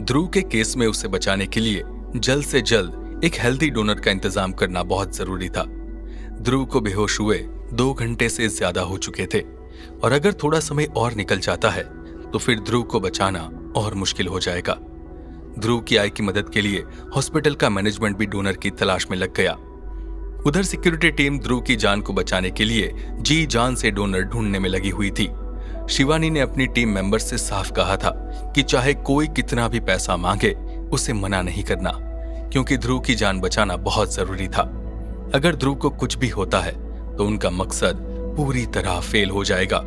ध्रुव के केस में उसे बचाने के लिए जल्द से जल्द एक हेल्दी डोनर का इंतजाम करना बहुत जरूरी था। ध्रुव को बेहोश हुए 2 घंटे से ज्यादा हो चुके थे और अगर थोड़ा समय और निकल जाता है तो फिर ध्रुव को बचाना और मुश्किल हो जाएगा। ध्रुव की आय की मदद के लिए हॉस्पिटल का मैनेजमेंट भी डोनर की तलाश में लग गया। उधर सिक्योरिटी टीम ध्रुव की जान को बचाने के लिए जी जान से डोनर ढूंढने में लगी हुई थी। शिवानी ने अपनी टीम मेंबर से साफ कहा था कि चाहे कोई कितना भी पैसा मांगे उसे मना नहीं करना, क्योंकि ध्रुव की जान बचाना बहुत जरूरी था। अगर ध्रुव को कुछ भी होता है तो उनका मकसद पूरी तरह फेल हो जाएगा।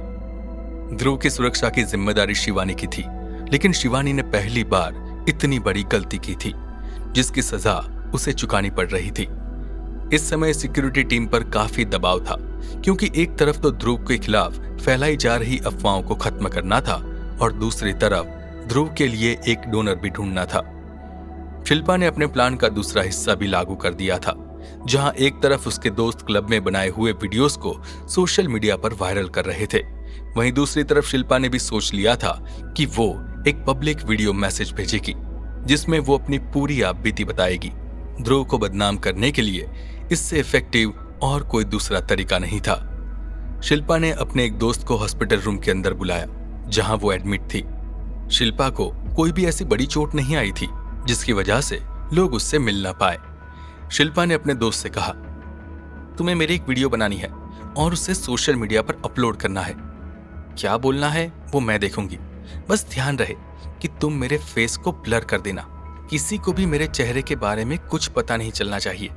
ध्रुव की सुरक्षा की जिम्मेदारी शिवानी की थी, लेकिन शिवानी ने पहली बार इतनी बड़ी गलती की थी जिसकी सजा उसे चुकानी पड़ रही थी। इस समय सिक्योरिटी टीम पर काफी दबाव था, क्योंकि एक तरफ तो ध्रुव के खिलाफ फैलाई जा रही अफवाहों को खत्म करना था और दूसरी तरफ ध्रुव के लिए एक डोनर भी ढूंढना था। शिल्पा ने अपने प्लान का दूसरा हिस्सा भी लागू कर दिया था, जहां एक तरफ उसके दोस्त क्लब में बनाए हुए वीडियोस को सोशल मीडिया पर वायरल कर रहे थे, वहीं दूसरी तरफ शिल्पा ने भी सोच लिया था कि वो एक पब्लिक वीडियो मैसेज भेजेगी जिसमें वो अपनी पूरी आपबीती बताएगी। ध्रुव को बदनाम करने के लिए इससे इफेक्टिव और कोई दूसरा तरीका नहीं था। शिल्पा ने अपने एक दोस्त को हॉस्पिटल रूम के अंदर बुलाया जहां वो एडमिट थी। शिल्पा को कोई भी ऐसी बड़ी चोट नहीं आई थी जिसकी वजह से लोग उससे मिल ना पाए। शिल्पा ने अपने दोस्त से कहा, तुम्हें मेरी एक वीडियो बनानी है और उसे सोशल मीडिया पर अपलोड करना है। क्या बोलना है वो मैं देखूंगी, बस ध्यान रहे कि तुम मेरे फेस को ब्लर कर देना। किसी को भी मेरे चेहरे के बारे में कुछ पता नहीं चलना चाहिए।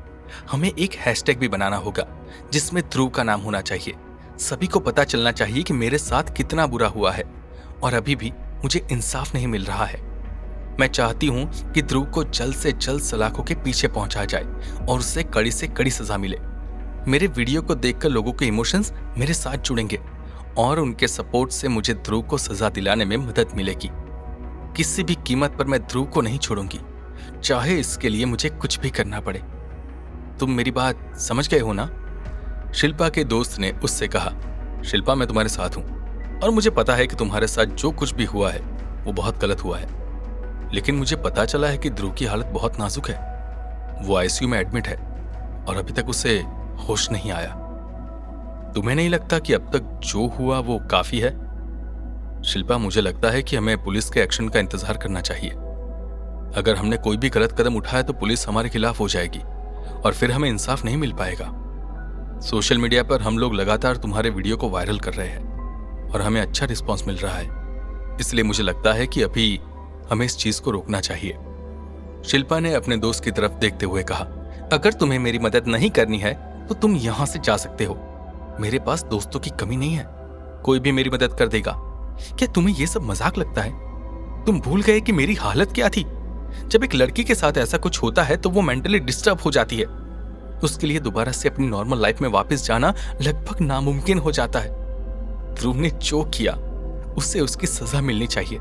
हमें एक हैशटैग भी बनाना होगा जिसमें ध्रुव का नाम होना चाहिए। सभी को पता चलना चाहिए कि मेरे साथ कितना बुरा हुआ है और अभी भी मुझे इंसाफ नहीं मिल रहा है। मैं चाहती हूं कि ध्रुव को जल्द से जल्द सलाखों के पीछे पहुंचा जाए और उससे कड़ी से कड़ी सजा मिले। मेरे वीडियो को देखकर लोगों के इमोशंस मेरे साथ जुड़ेंगे और उनके सपोर्ट से मुझे ध्रुव को सजा दिलाने में मदद मिलेगी। किसी भी कीमत पर मैं ध्रुव को नहीं छोड़ूंगी, चाहे इसके लिए मुझे कुछ भी करना पड़े। तुम मेरी बात समझ गए हो ना? शिल्पा के दोस्त ने उससे कहा, शिल्पा मैं तुम्हारे साथ हूं और मुझे पता है कि तुम्हारे साथ जो कुछ भी हुआ है वो बहुत गलत हुआ है, लेकिन मुझे पता चला है कि ध्रुव की हालत बहुत नाजुक है। वो आईसीयू में एडमिट है और अभी तक उसे होश नहीं आया। तुम्हें नहीं लगता कि अब तक जो हुआ वो काफी है? शिल्पा मुझे लगता है कि हमें पुलिस के एक्शन का इंतजार करना चाहिए। अगर हमने कोई भी गलत कदम उठाया तो पुलिस हमारे खिलाफ हो जाएगी और फिर हमें इंसाफ नहीं मिल पाएगा। सोशल मीडिया पर हम लोग लगातार तुम्हारे वीडियो को वायरल कर रहे हैं और हमें अच्छा रिस्पांस मिल रहा है, इसलिए मुझे लगता है कि अभी हमें इस चीज को रोकना चाहिए। शिल्पा ने अपने दोस्त की तरफ देखते हुए कहा, अगर तुम्हें मेरी मदद नहीं करनी है तो तुम यहां से जा सकते हो। मेरे पास दोस्तों की कमी नहीं है, कोई भी मेरी मदद कर देगा। क्या तुम्हें यह सब मजाक लगता है? तुम भूल गए कि मेरी हालत क्या थी? जब एक लड़की के साथ ऐसा कुछ होता है तो वो मेंटली डिस्टर्ब हो जाती है। उसके लिए दोबारा से अपनी नॉर्मल लाइफ में वापस जाना लगभग नामुमकिन हो जाता है। ध्रुव ने जो किया उससे उसकी सजा मिलनी चाहिए,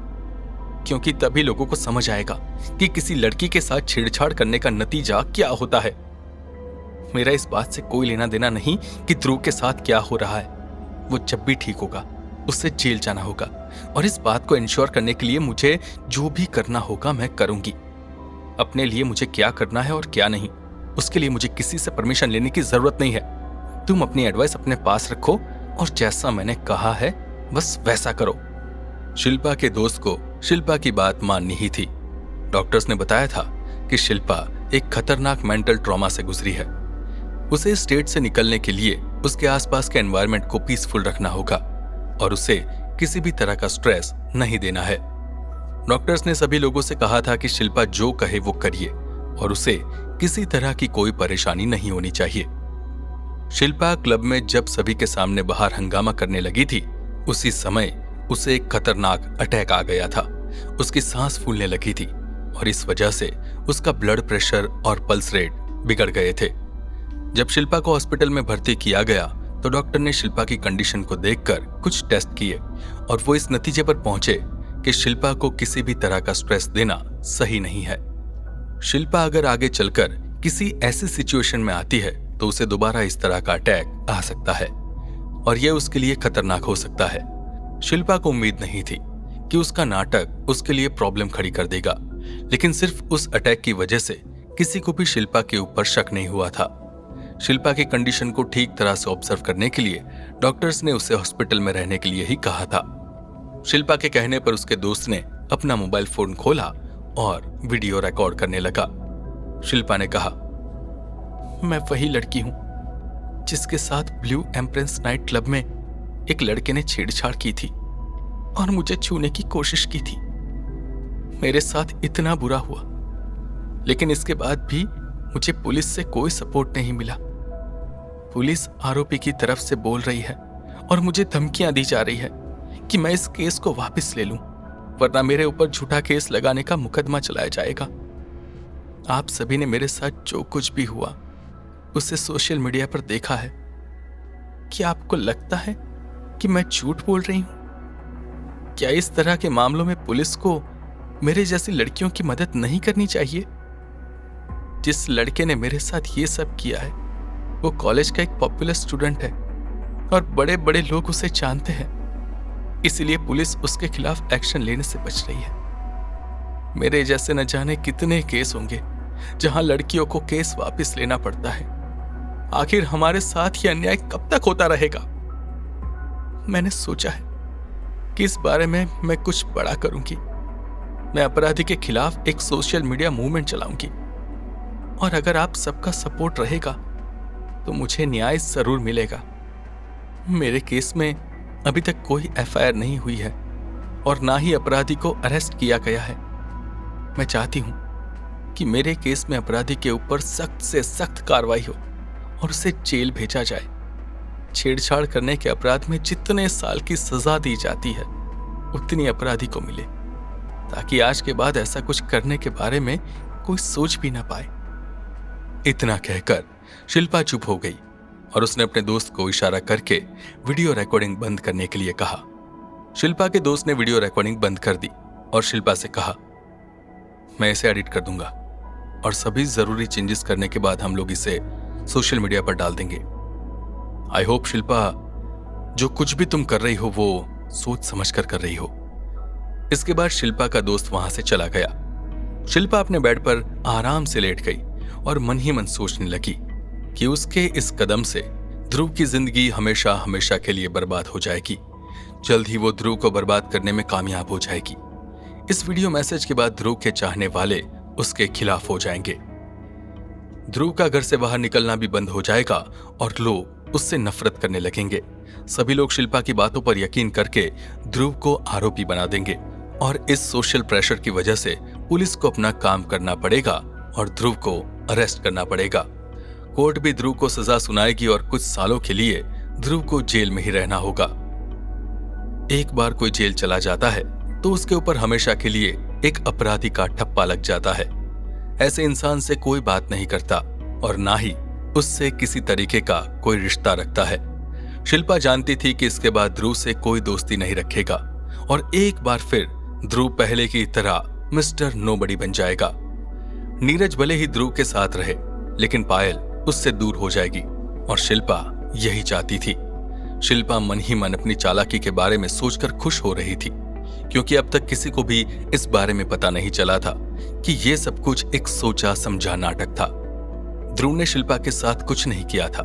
क्योंकि तभी लोगों को समझ आएगा कि किसी लड़की के साथ छेड़छाड़ करने का नतीजा क्या होता है। मेरा इस बात से कोई लेना देना नहीं कि ध्रुव के साथ क्या हो रहा है। वो जब भी ठीक होगा उससे जेल जाना होगा और इस बात को इंश्योर करने के लिए मुझे जो भी करना होगा मैं करूंगी। अपने लिए मुझे क्या करना है और क्या नहीं, उसके लिए मुझे किसी से परमिशन लेने की जरूरत नहीं है। तुम अपनी एडवाइस अपने पास रखो और जैसा मैंने कहा है बस वैसा करो। शिल्पा के दोस्त को शिल्पा की बात माननी ही थी। डॉक्टर्स ने बताया था कि शिल्पा एक खतरनाक मेंटल ट्रॉमा से गुजरी है। उसे इस स्टेट से निकलने के लिए उसके आसपास के एनवायरनमेंट को पीसफुल रखना होगा और उसे किसी भी तरह का स्ट्रेस नहीं देना है। डॉक्टर्स ने सभी लोगों से कहा था कि शिल्पा जो कहे वो करिए और उसे किसी तरह की कोई परेशानी नहीं होनी चाहिए। शिल्पा क्लब में जब सभी के सामने बाहर हंगामा करने लगी थी, उसी समय उसे एक खतरनाक अटैक आ गया था। उसकी सांस फूलने लगी थी और इस वजह से उसका ब्लड प्रेशर और पल्स रेट बिगड़ गए थे। जब शिल्पा को हॉस्पिटल में भर्ती किया गया तो डॉक्टर ने शिल्पा की कंडीशन को देखकर कुछ टेस्ट किए और वो इस नतीजे पर पहुंचे कि शिल्पा को किसी भी तरह का स्ट्रेस देना सही नहीं है। शिल्पा अगर आगे चलकर किसी ऐसी सिचुएशन में आती है तो उसे दोबारा इस तरह का अटैक आ सकता है और यह उसके लिए खतरनाक हो सकता है। शिल्पा को उम्मीद नहीं थी कि उसका नाटक उसके लिए प्रॉब्लम खड़ी कर देगा, लेकिन सिर्फ उस अटैक की वजह से किसी को भी शिल्पा के ऊपर शक नहीं हुआ था। शिल्पा की कंडीशन को ठीक तरह से ऑब्जर्व करने के लिए डॉक्टर्स ने उसे हॉस्पिटल में रहने के लिए ही कहा था। शिल्पा के कहने पर उसके दोस्त ने अपना मोबाइल फोन खोला और वीडियो रिकॉर्ड करने लगा। शिल्पा ने कहा, मैं वही लड़की हूं जिसके साथ ब्लू एम्प्रेस नाइट क्लब में एक लड़के ने छेड़छाड़ की थी और मुझे छूने की कोशिश की थी। मेरे साथ इतना बुरा हुआ, लेकिन इसके बाद भी मुझे पुलिस से कोई सपोर्ट नहीं मिला। पुलिस आरोपी की तरफ से बोल रही है और मुझे धमकियां दी जा रही है कि मैं इस केस को वापस ले लूं, वरना मेरे ऊपर झूठा केस लगाने का मुकदमा चलाया जाएगा। आप सभी ने मेरे साथ जो कुछ भी हुआ उसे सोशल मीडिया पर देखा है। क्या आपको लगता है कि मैं झूठ बोल रही हूं? क्या इस तरह के मामलों में पुलिस को मेरे जैसी लड़कियों की मदद नहीं करनी चाहिए? जिस लड़के ने मेरे साथ ये सब किया है वो कॉलेज का एक पॉपुलर स्टूडेंट है और बड़े बड़े लोग उसे जानते हैं, इसलिए पुलिस उसके खिलाफ एक्शन लेने से बच रही है। मेरे जैसे न जाने कितने केस होंगे जहां लड़कियों को केस वापस लेना पड़ता है। आखिर हमारे साथ ये अन्याय कब तक होता रहेगा? मैंने सोचा है कि इस बारे में मैं कुछ बड़ा करूंगी। मैं अपराधी के खिलाफ एक सोशल मीडिया मूवमेंट चलाऊंगी और अगर आप सबका सपोर्ट रहेगा तो मुझे न्याय जरूर मिलेगा। मेरे केस में अभी तक कोई एफआईआर नहीं हुई है और ना ही अपराधी को अरेस्ट किया गया है। मैं चाहती हूं कि मेरे केस में अपराधी के ऊपर सख्त से सख्त कार्रवाई हो और उसे जेल भेजा जाए। छेड़छाड़ करने के अपराध में जितने साल की सजा दी जाती है उतनी अपराधी को मिले, ताकि आज के बाद ऐसा कुछ करने के बारे में कोई सोच भी ना पाए। इतना कहकर शिल्पा चुप हो गई और उसने अपने दोस्त को इशारा करके वीडियो रिकॉर्डिंग बंद करने के लिए कहा। शिल्पा के दोस्त ने वीडियो रिकॉर्डिंग बंद कर दी और शिल्पा से कहा, मैं इसे एडिट कर दूंगा और सभी जरूरी चेंजेस करने के बाद हम लोग इसे सोशल मीडिया पर डाल देंगे। आई होप शिल्पा, जो कुछ भी तुम कर रही हो वो सोच समझ कर रही हो। इसके बाद शिल्पा का दोस्त वहां से चला गया। शिल्पा अपने बेड पर आराम से लेट गई और मन ही मन सोचने लगी कि उसके इस कदम से ध्रुव की जिंदगी हमेशा हमेशा के लिए बर्बाद हो जाएगी। जल्द ही वो ध्रुव को बर्बाद करने में कामयाब हो जाएगी। इस वीडियो मैसेज के बाद ध्रुव के चाहने वाले उसके खिलाफ हो जाएंगे। ध्रुव का घर से बाहर निकलना भी बंद हो जाएगा और लोग उससे नफरत करने लगेंगे। सभी लोग शिल्पा की बातों पर यकीन करके ध्रुव को आरोपी बना देंगे और इस सोशल प्रेशर की वजह से पुलिस को अपना काम करना पड़ेगा और ध्रुव को अरेस्ट करना पड़ेगा। कोर्ट भी ध्रुव को सजा सुनाएगी और कुछ सालों के लिए ध्रुव को जेल में ही रहना होगा। एक बार कोई जेल चला जाता है तो उसके ऊपर हमेशा के लिए एक अपराधी का ठप्पा लग जाता है। ऐसे इंसान से कोई बात नहीं करता और ना ही उससे किसी तरीके का कोई रिश्ता रखता है। शिल्पा जानती थी कि इसके बाद ध्रुव से कोई दोस्ती नहीं रखेगा और एक बार फिर ध्रुव पहले की तरह मिस्टर नोबडी बन जाएगा। नीरज भले ही ध्रुव के साथ रहे, लेकिन पायल उससे दूर हो जाएगी और शिल्पा यही चाहती थी। शिल्पा मन ही मन अपनी चालाकी के बारे में सोचकर खुश हो रही थी, क्योंकि अब तक किसी को भी इस बारे में पता नहीं चला था कि यह सब कुछ एक सोचा समझा नाटक था। ध्रुव ने शिल्पा के साथ कुछ नहीं किया था,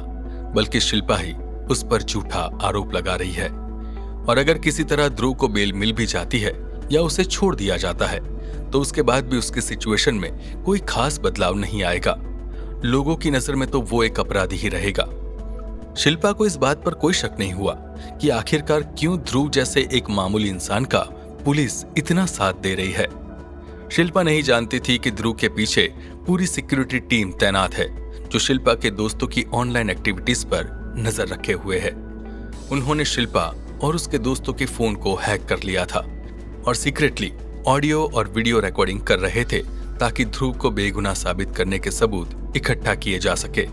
बल्कि शिल्पा ही उस पर झूठा आरोप लगा रही है। और अगर किसी तरह ध्रुव को बेल मिल भी जाती है या उसे छोड़ दिया जाता है तो उसके बाद भी उसकी सिचुएशन में कोई खास बदलाव नहीं आएगा। लोगों की नजर में तो वो एक अपराधी ही रहेगा। शिल्पा को इस बात पर कोई शक नहीं हुआ कि आखिरकार क्यों ध्रुव जैसे एक मामूली इंसान का पुलिस इतना साथ दे रही है। शिल्पा नहीं जानती थी कि ध्रुव के पीछे पूरी सिक्योरिटी टीम तैनात है, जो शिल्पा के दोस्तों की ऑनलाइन एक्टिविटीज पर नजर रखे हुए है। उन्होंने शिल्पा और उसके दोस्तों के फोन को हैक कर लिया था और सीक्रेटली ऑडियो और वीडियो रिकॉर्डिंग कर रहे थे, ताकि ध्रुव को बेगुनाह साबित करने के सबूत इकट्ठा किए जा सके।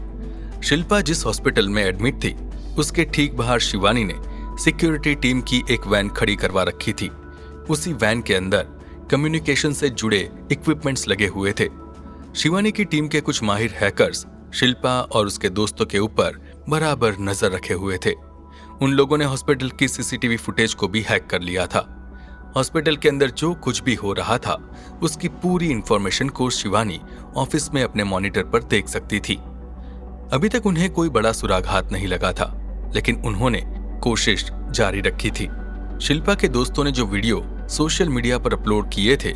शिल्पा जिस हॉस्पिटल में एडमिट थी उसके ठीक बाहर शिवानी ने सिक्योरिटी टीम की एक वैन खड़ी करवा रखी थी। उसी वैन के अंदर कम्युनिकेशन से जुड़े इक्विपमेंट्स लगे हुए थे। शिवानी की टीम के कुछ माहिर हैकर्स शिल्पा और उसके दोस्तों के ऊपर बराबर नजर रखे हुए थे। उन लोगों ने हॉस्पिटल की सीसीटीवी फुटेज को भी हैक कर लिया था। हॉस्पिटल के अंदर जो कुछ भी हो रहा था उसकी पूरी इंफॉर्मेशन को शिवानी ऑफिस में अपने मॉनिटर पर देख सकती थी। अभी तक उन्हें कोई बड़ा सुराग हाथ नहीं लगा था, लेकिन उन्होंने कोशिश जारी रखी थी। शिल्पा के दोस्तों ने जो वीडियो सोशल मीडिया पर अपलोड किए थे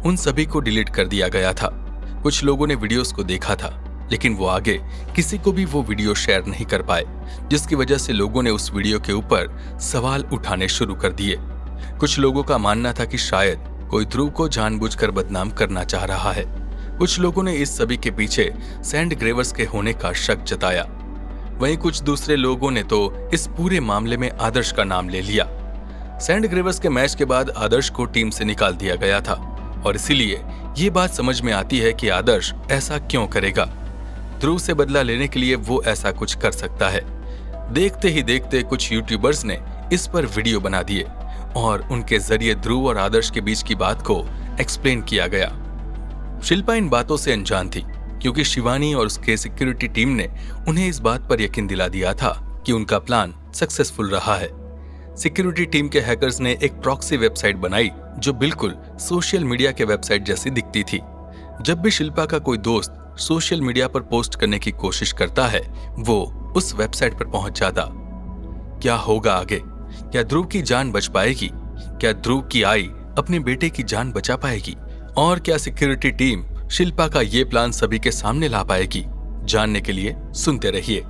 उन सभी को डिलीट कर दिया गया था। कुछ लोगों ने वीडियोस को देखा था, लेकिन वो आगे किसी को भी वो वीडियो शेयर नहीं कर पाए, जिसकी वजह से लोगों ने उस वीडियो के ऊपर सवाल उठाने शुरू कर दिए। कुछ लोगों का मानना था कि शायद कोई ध्रुव को जानबूझकर बदनाम करना चाह रहा है। कुछ लोगों ने इस सभी के पीछे सैंड ग्रेवर्स के होने का शक जताया। वहीं कुछ दूसरे लोगों ने तो इस पूरे मामले में आदर्श का नाम ले लिया। सैंड ग्रेवर्स के मैच के बाद आदर्श को टीम से निकाल दिया गया था और इसीलिए ये बात समझ में आती है कि आदर्श ऐसा क्यों करेगा। ध्रुव से बदला लेने के लिए वो ऐसा कुछ कर सकता है। देखते ही देखते कुछ यूट्यूबर्स ने इस पर वीडियो बना दिए और उनके जरिए ध्रुव और आदर्श के बीच की बात को एक्सप्लेन किया गया। शिल्पा इन बातों से अनजान थी, क्योंकि शिवानी और उसके सिक्योरिटी टीम ने उन्हें इस बात पर यकीन दिला दिया था कि उनका प्लान सक्सेसफुल रहा है। सिक्योरिटी टीम के हैकर्स ने एक प्रॉक्सी वेबसाइट बनाई जो बिल्कुल सोशल मीडिया के वेबसाइट जैसी दिखती थी। जब भी शिल्पा का कोई दोस्त सोशल मीडिया पर पोस्ट करने की कोशिश करता है, वो उस वेबसाइट पर पहुंच जाता। क्या होगा आगे? क्या ध्रुव की जान बच पाएगी? क्या ध्रुव की आई अपने बेटे की जान बचा पाएगी? और क्या सिक्योरिटी टीम शिल्पा का ये प्लान सभी के सामने ला पाएगी? जानने के लिए सुनते रहिए।